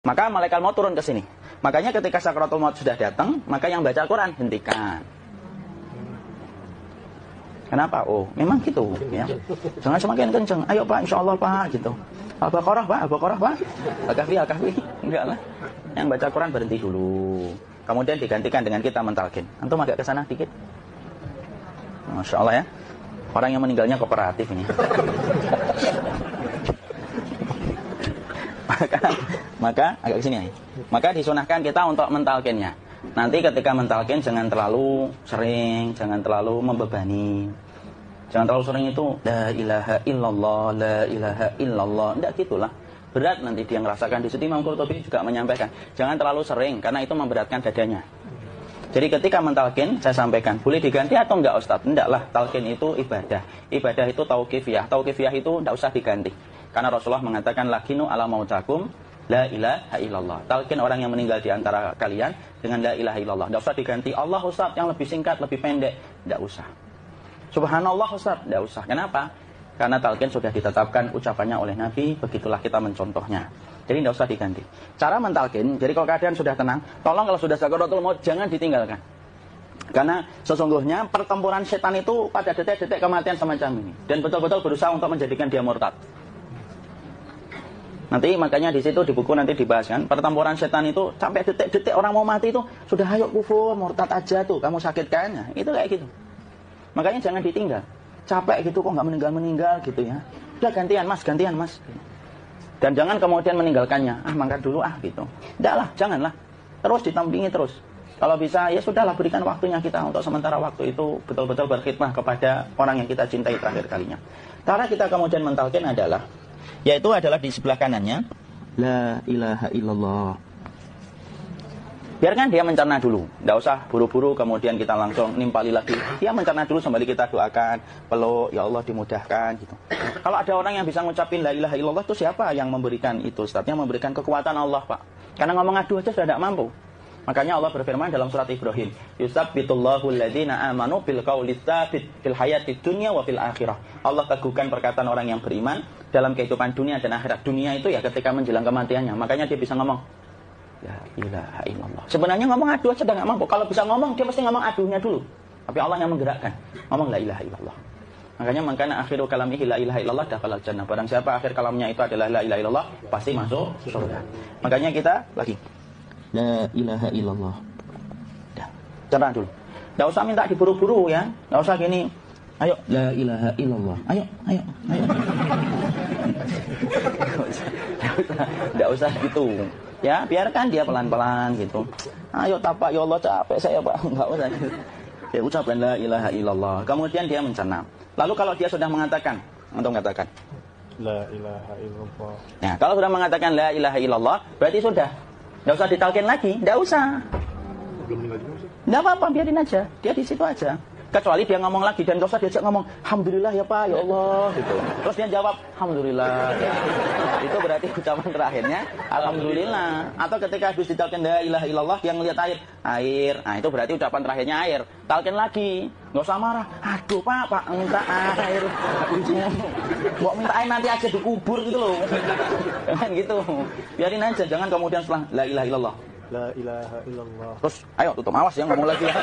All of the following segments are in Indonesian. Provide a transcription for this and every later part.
Maka malaikat maut turun ke sini. Makanya ketika sakaratul maut sudah datang, maka yang baca Al-Quran hentikan. Kenapa? Oh, memang gitu ya. Jangan semakin kenceng. Ayo Pak, insyaallah Pak gitu. Al-Baqarah Pak, Al-Baqarah Pak. Al-Kahfi, Al-Kahfi. Enggak lah. Yang baca Quran berhenti dulu. Kemudian digantikan dengan kita mentalkin. Antum agak ke sana dikit. Masya Allah ya. Orang yang meninggalnya kooperatif ini. maka agak kesini ya. Maka disunahkan kita untuk mentalkinnya. Nanti ketika mentalkin jangan terlalu sering, jangan terlalu membebani. Jangan terlalu sering itu la ilaha illallah, la ilaha illallah. Enggak gitulah. Berat nanti dia ngerasakan. Di situ Imam Qurtubi juga menyampaikan, jangan terlalu sering karena itu memberatkan dadanya. Jadi ketika mentalkin, saya sampaikan, boleh diganti atau enggak Ustaz? Enggak lah, talkin itu ibadah. Ibadah itu tauqifiyah. Tauqifiyah itu enggak usah diganti. Karena Rasulullah mengatakan, lakinu ala mautakum, la ilaha illallah. Talkin orang yang meninggal di antara kalian dengan la ilaha illallah. Enggak usah diganti, Allah Ustaz yang lebih singkat, lebih pendek. Enggak usah. Subhanallah Ustaz, enggak usah. Kenapa? Karena talkin sudah ditetapkan ucapannya oleh Nabi, begitulah kita mencontohnya. Jadi tidak usah diganti. Cara mentalkin, jadi kalau keadaan sudah tenang, tolong kalau sudah sakaratul maut jangan ditinggalkan. Karena sesungguhnya pertempuran setan itu pada detik-detik kematian semacam ini. Dan betul-betul berusaha untuk menjadikan dia murtad. Nanti makanya di situ di buku nanti dibahas kan, pertempuran setan itu sampai detik-detik orang mau mati itu sudah ayo kufur, murtad aja tuh, kamu sakitkannya. Itu kayak gitu. Makanya jangan ditinggal. Capek gitu kok nggak meninggal-meninggal gitu ya. Udah gantian mas. Dan jangan kemudian meninggalkannya. Mangkat dulu gitu. Tidaklah, janganlah. Terus ditampingi terus. Kalau bisa ya sudahlah berikan waktunya kita untuk sementara waktu itu betul-betul berkhidmah kepada orang yang kita cintai terakhir kalinya. Cara kita kemudian mentalkin adalah yaitu adalah di sebelah kanannya la ilaha illallah. Biarkan dia mencerna dulu. Tidak usah buru-buru kemudian kita langsung nimpali lagi. Dia mencerna dulu sambil kita doakan. Peluk, ya Allah dimudahkan gitu. Kalau ada orang yang bisa ngucapin la ilaha illallah itu siapa yang memberikan itu? Ustaznya memberikan kekuatan Allah Pak. Karena ngomong adu aja sudah tidak mampu. Makanya Allah berfirman dalam surat Ibrahim. Yusabbitullahu alladhina amanu bil qawli tsabit fil hayatid dunya wa fil akhirah. Allah teguhkan perkataan orang yang beriman dalam kehidupan dunia dan akhirat. Dunia itu ya ketika menjelang kematiannya. Makanya dia bisa ngomong la ilaha illallah. Sebenarnya ngomong adu aja nggak mampu. Kalau bisa ngomong dia mesti ngomong adunya dulu. Tapi Allah yang menggerakkan. Ngomong la ilaha illallah. Makanya mangkana akhiru kalamihi la ilaha illallah dakhalal jannah. Barang siapa akhir kalamnya itu adalah la ilaha illallah, pasti masuk surga. Makanya kita lagi la ilaha illallah. Dah, cerah dulu. Enggak usah minta diburu-buru ya. Enggak usah gini. Ayo la ilaha illallah. Ayo. Enggak usah gitu. Ya, biarkan dia pelan-pelan gitu. Ayo tapak ya Allah capek saya Pak. Enggak usah gitu. Ya ucapkan la ilaha illallah. Kemudian dia mencerna. Lalu kalau dia sudah mengatakan, untuk mengatakan la ilaha illallah. Nah, kalau sudah mengatakan la ilaha illallah, berarti sudah. Enggak usah ditalkin lagi, enggak usah. Belum meninggal juga sih. Enggak apa-apa, biarin aja. Dia di situ aja. Kecuali dia ngomong lagi dan enggak usah diajak ngomong, alhamdulillah ya Pak, ya Allah gitu. Terus dia jawab, alhamdulillah. Itu berarti ucapan terakhirnya alhamdulillah. Atau ketika habis ditalkin la ilaha illallah dia ngelihat air. Nah, itu berarti ucapan terakhirnya air. Talkin lagi. Enggak usah marah. Aduh Pak, minta air. Mau minta air nanti aja dikubur gitu loh. Jangan gitu. Biarin aja, jangan kemudian setelah la ilaha illallah. La ilaha illallah. Terus, ayo tutup, awas ya ngomong lagi ya.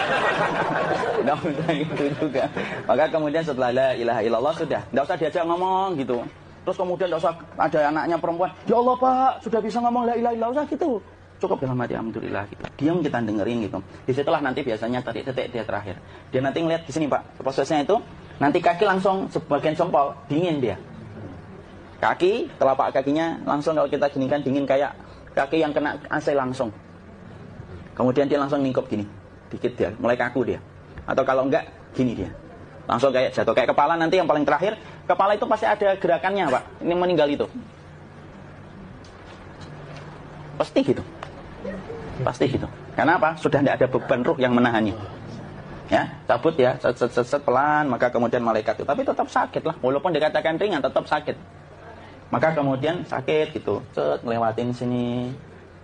Tidak usah gitu juga. Maka kemudian setelah la ilaha illallah sudah. Tidak usah diajak ngomong gitu. Terus kemudian tidak usah ada anaknya perempuan. Ya Allah Pak, sudah bisa ngomong la ilaha illallah gitu. Cukup dalam hati alhamdulillah gitu. Diam kita dengerin gitu. Disitulah nanti biasanya detik dia terakhir. Dia nanti ngeliat di sini Pak. Prosesnya itu nanti kaki langsung sebagian jempol dingin dia. Kaki, telapak kakinya langsung kalau kita ginikan dingin kayak kaki yang kena AC langsung. Kemudian dia langsung ningkup gini. Dikit dia, mulai kaku dia. Atau kalau enggak, gini dia. Langsung kayak jatuh. Kayak kepala nanti yang paling terakhir. Kepala itu pasti ada gerakannya Pak. Ini meninggal itu. Pasti gitu. Pasti gitu. Karena apa? Sudah tidak ada beban ruh yang menahannya. Ya, cabut ya. Set pelan. Maka kemudian malaikat itu. Tapi tetap sakit lah. Walaupun dikatakan ringan, tetap sakit. Maka kemudian sakit gitu. Ngelewatin sini.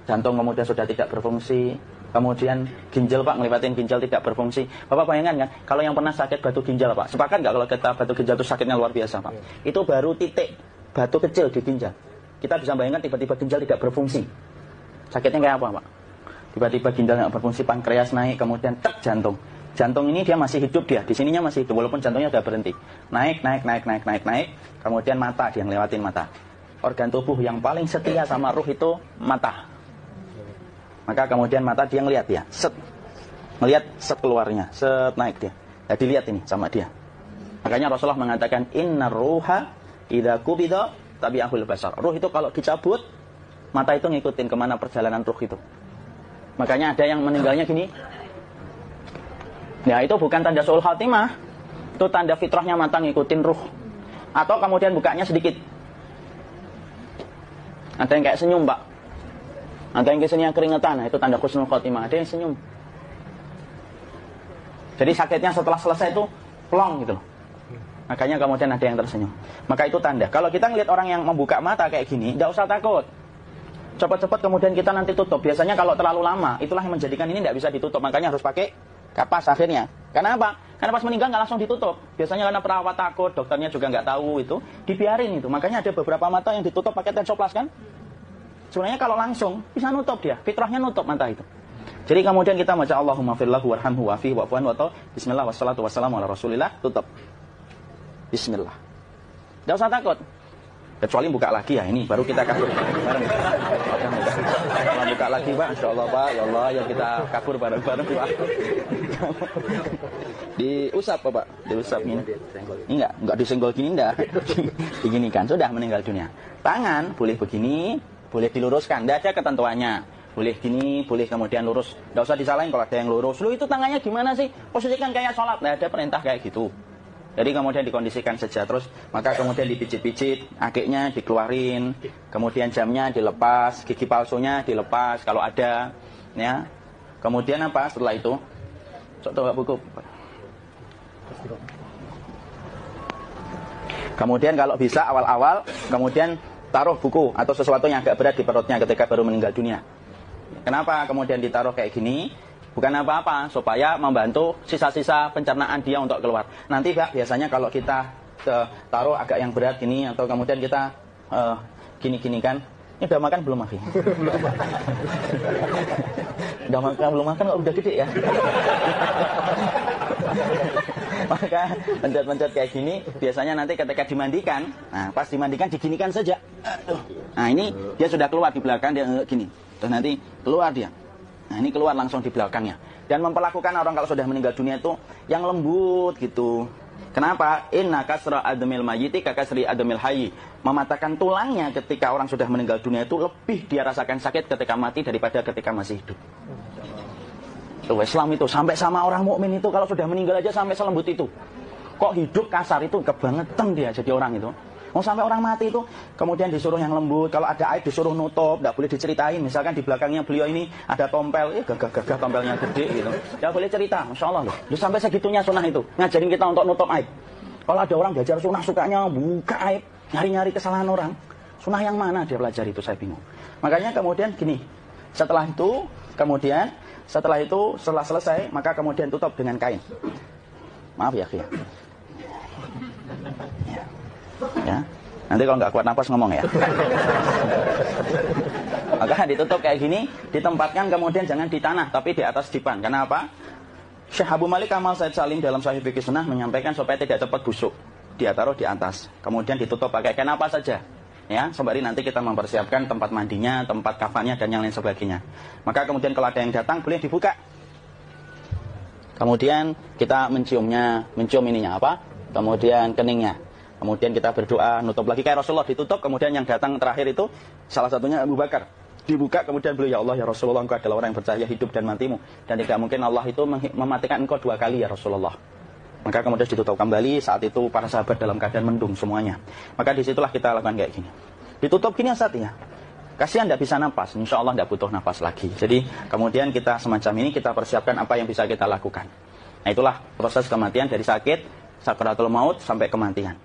Jantung kemudian sudah tidak berfungsi. Kemudian ginjal Pak, ngelewatin ginjal tidak berfungsi. Bapak bayangkan kan, kalau yang pernah sakit batu ginjal Pak, sepakat nggak kalau kita batu ginjal itu sakitnya luar biasa Pak? Itu baru titik batu kecil di ginjal. Kita bisa bayangkan tiba-tiba ginjal tidak berfungsi. Sakitnya kayak apa, Pak? Tiba-tiba ginjal nggak berfungsi, pankreas naik, kemudian tek jantung. Jantung ini dia masih hidup dia, di sininya masih hidup walaupun jantungnya sudah berhenti. Naik, kemudian mata dia ngelewatin mata. Organ tubuh yang paling setia sama ruh itu mata. Maka kemudian mata dia ngelihat dia, melihat set keluarnya, set naik dia. Jadi lihat ini sama dia. Makanya Rasulullah mengatakan innar ruha idza qubida tabi'ahul basar. Ruh itu kalau dicabut, mata itu ngikutin kemana perjalanan ruh itu. Makanya ada yang meninggalnya gini. Ya itu bukan tanda su'ul khatimah. Itu tanda fitrahnya mata ngikutin ruh. Atau kemudian bukanya sedikit. Ada yang kayak senyum, Pak. Ada yang keseninya keringetan. Nah, itu tanda husnul khatimah. Ada yang senyum. Jadi sakitnya setelah selesai itu plong gitu loh. Makanya kemudian ada yang tersenyum. Maka itu tanda. Kalau kita ngelihat orang yang membuka mata kayak gini, tidak usah takut. Cepat-cepat kemudian kita nanti tutup. Biasanya kalau terlalu lama, itulah yang menjadikan ini tidak bisa ditutup. Makanya harus pakai kapas akhirnya. Karena apa? Karena pas meninggal nggak langsung ditutup. Biasanya karena perawat takut, dokternya juga nggak tahu itu, dibiarin itu. Makanya ada beberapa mata yang ditutup pakai tensoplas kan? Sebenarnya kalau langsung bisa nutup dia, fitrahnya nutup mata itu. Jadi kemudian kita baca Allahumma firlahu warhamhu wa'afihi wa'fu'an wa bismillah wassalatu wassalamu ala rasulillah, tutup. Bismillah. Nggak usah takut. Kecuali buka lagi ya, ini baru kita kabur bareng. Kalau buka lagi, Pak, insyaallah, Pak, ya Allah, ya kita kabur bareng-bareng, Pak. Diusap, Pak, diusap ini. Enggak disenggol gini enggak. Diginikan, sudah meninggal dunia. Tangan boleh begini, boleh diluruskan, enggak ada ketentuannya. Boleh gini, boleh kemudian lurus. Enggak usah disalahin kalau ada yang lurus. Lu itu tangannya gimana sih? Posisikan kayak sholat, enggak ada perintah kayak gitu. Jadi kemudian dikondisikan saja terus, maka kemudian dipijit-pijit, akiknya dikeluarin, kemudian jamnya dilepas, gigi palsunya dilepas kalau ada, ya. Kemudian apa setelah itu? Coba buku. Kemudian kalau bisa awal-awal, kemudian taruh buku atau sesuatu yang agak berat di perutnya ketika baru meninggal dunia. Kenapa kemudian ditaruh kayak gini? Bukan apa-apa, supaya membantu sisa-sisa pencernaan dia untuk keluar. Nanti Pak, biasanya kalau kita taruh agak yang berat gini, atau kemudian kita gini-gini kan, ini udah makan belum, Mafi? Udah makan belum makan kok udah gede ya? Maka pencet-pencet kayak gini, biasanya nanti ketika dimandikan, nah pas dimandikan diginikan saja. Nah ini dia sudah keluar di belakang, dia gini. Terus nanti keluar dia. Nah ini keluar langsung di belakangnya. Dan memperlakukan orang kalau sudah meninggal dunia itu yang lembut gitu. Kenapa? Inna kasra adamil mayyiti kakasri adamil hayyi. Mematahkan tulangnya ketika orang sudah meninggal dunia itu lebih dia rasakan sakit ketika mati daripada ketika masih hidup. Tuh Islam itu sampai sama orang mukmin itu kalau sudah meninggal aja sampai selembut itu. Kok hidup kasar itu kebangetan dia jadi orang itu. Mau sampai orang mati itu kemudian disuruh yang lembut, kalau ada aib disuruh nutup, tidak boleh diceritain. Misalkan di belakangnya beliau ini ada tompel, gagah-gagah tompelnya gede gitu. Tidak boleh cerita, Masya Allah loh. Sampai segitunya sunnah itu, ngajarin kita untuk nutup aib. Kalau ada orang belajar sunnah sukanya buka aib, nyari-nyari kesalahan orang. Sunnah yang mana dia pelajari itu saya bingung. Makanya kemudian gini, setelah selesai, maka kemudian tutup dengan kain. Maaf ya, Kia. Ya, nanti kalau nggak kuat nafas ngomong ya. Maka ditutup kayak gini, ditempatkan kemudian jangan di tanah tapi di atas dipan. Karena apa? Syekh Abu Malik Kamal Said Salim dalam Sahih Fiqh Sunnah menyampaikan supaya tidak cepat busuk. Dia taruh di atas, kemudian ditutup pakai kain apa saja. Ya, sembari nanti kita mempersiapkan tempat mandinya, tempat kafannya dan yang lain sebagainya. Maka kemudian kalau ada yang datang boleh dibuka. Kemudian kita mencium ininya apa? Kemudian keningnya. Kemudian kita berdoa, nutup lagi kayak Rasulullah ditutup, kemudian yang datang terakhir itu salah satunya Abu Bakar. Dibuka kemudian beliau, ya Allah ya Rasulullah, engkau adalah orang yang percaya hidup dan matimu. Dan tidak mungkin Allah itu mematikan engkau 2 kali ya Rasulullah. Maka kemudian ditutup kembali, saat itu para sahabat dalam keadaan mendung semuanya. Maka disitulah kita lakukan kayak gini. Ditutup gini saat ya. Kasihan tidak bisa napas, insya Allah tidak butuh napas lagi. Jadi kemudian kita semacam ini kita persiapkan apa yang bisa kita lakukan. Nah itulah proses kematian dari sakit, sakaratul maut sampai kematian.